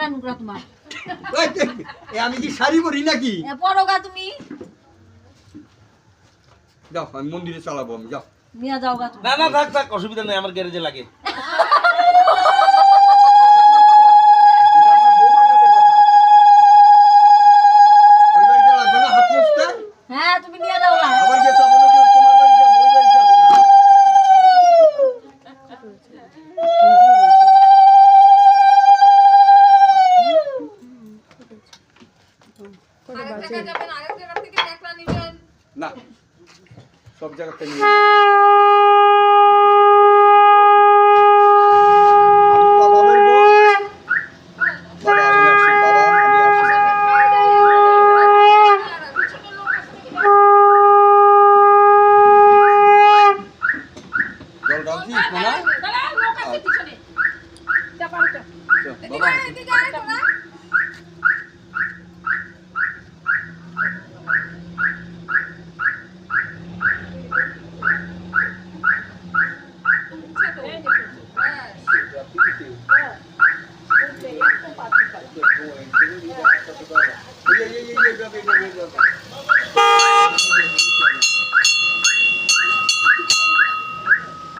লাগাই মুখরা তোমার আমি কি শাড়ি পরি নাকি পরোগা তুমি যাও আমি মন্দিরে চালাবো আমি যাও নিয়ে যাওগা তুমি না থাক থাক অসুবিধা নেই আমার গ্যারেজে লাগে হ্যাঁ তুমি নিয়ে যাওগা আবার গিয়ে যাবো না তোমার বাড়ি যাবো ওই বাড়ি যাবো না না সব জায়গা থেকে নিয়ে Yeah.